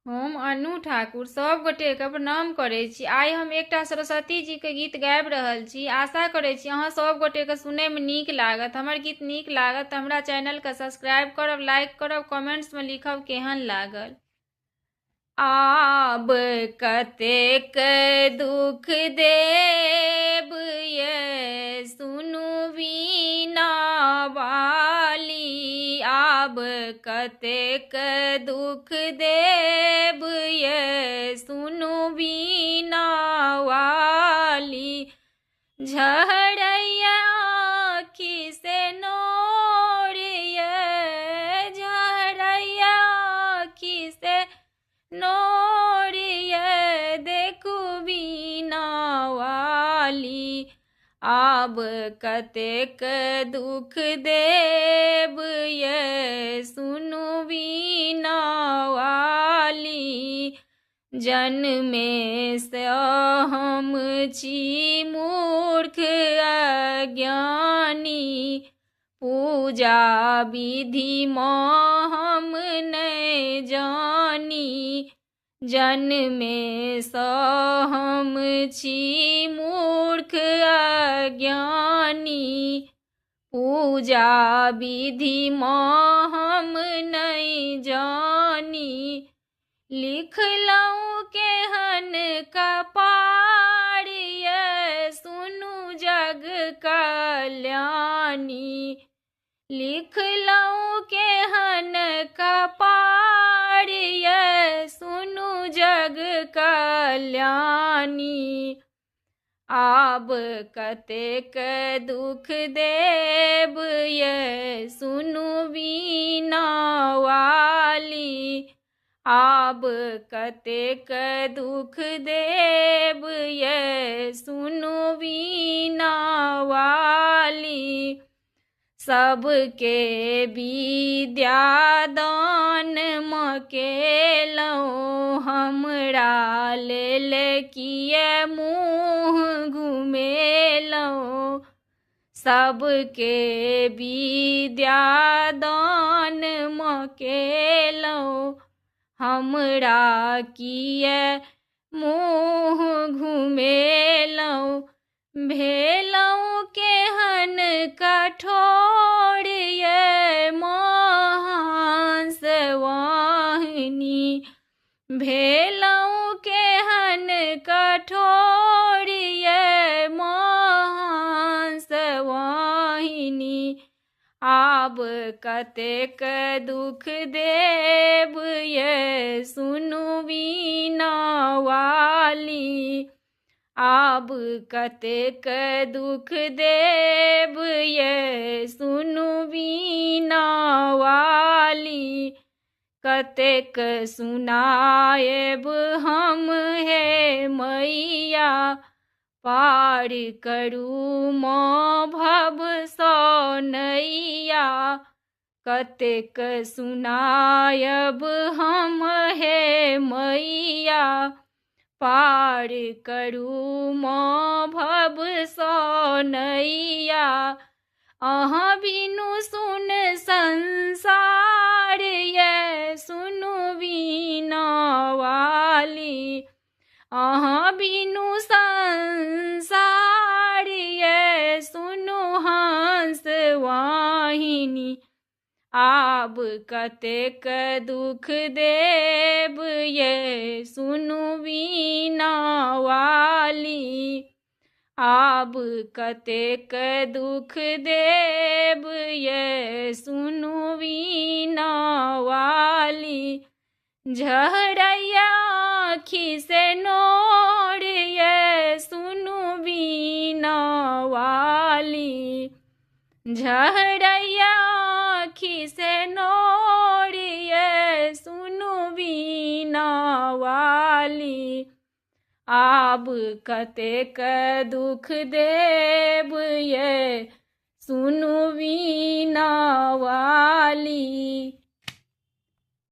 हम अनु ठाकुर सब गोटे के प्रणाम करै छी। आइ हम एकटा सरस्वती जी के गीत गाबि रहल छी। आशा करै छी अहाँ सब गोटे के सुनय में नीक लागत। हमर गीत नीक लागत तऽ हमरा चैनल के सब्सक्राइब करब, लाइक करब, कमेंट्स में लिखब केहन लागल। आब कतेक दुख देब ये सुनु वीणा वाली, आब कतेक दुख देब ये सुनु वीणा वाली, झरैया आँखि से नोर ये, झरैया आँखि से नोर ये देखू वीणा वाली, आब कतेक दुख देब ये सुनु वीणा वाली, जन्मे से हम छी मूर्ख अज्ञानी, पूजा विधि हम नहीं जानी, जन्मे सँ हम छी मूर्ख अज्ञानी, पूजा विधि हम नहीं जानी, लिखलहुँ केहन कपार ये सुनु जग कल्याणी, लिखलहुँ केहन कपार ये सुनु जग कल्याणी, आब कतेक दुख देब ये सुनु वीणा वाली, आब कतेक दुख देब ये सुनु वीणा वाली, सबके विद्या दान केलहुँ, हमरा लेल किए मुँह घुमेलहुँ, सबके विद्या दान केलहुँ, हमरा किए मुँह घुमेलहुँ, भेलहुँ केहन कठोर ये महांस वाहिनी, भेलहुँ केहन कठोर ये महांस वाहिनी, आब कतेक दुख देब ये सुनु वीणा वाली, आब कतेक दुख देब ये सुनु वीणा वाली, कतेक सुनाएब हम हे मैया, पार करू माँ भव सौ नैया, कतेक सुनाएब हम हे मैया, पार करू माँ भव सौ नैया, अहाँ बिनु सुन संसार ये सुनु वीणा वाली, अहाँ बिनु संसार ये सुनु हंस वाहिनी, आब कतेक दुख देब ये सुनु वीणा वाली, आब कतेक दुख देब ये सुनु वीणा वाली, झरैया आँखि से नोर ये सुनु वीणा वाली, झरैया आँखि से नोर ये सुनु वीणा वाली, आब कतेक दुख देब ये सुनु वीणा वाली।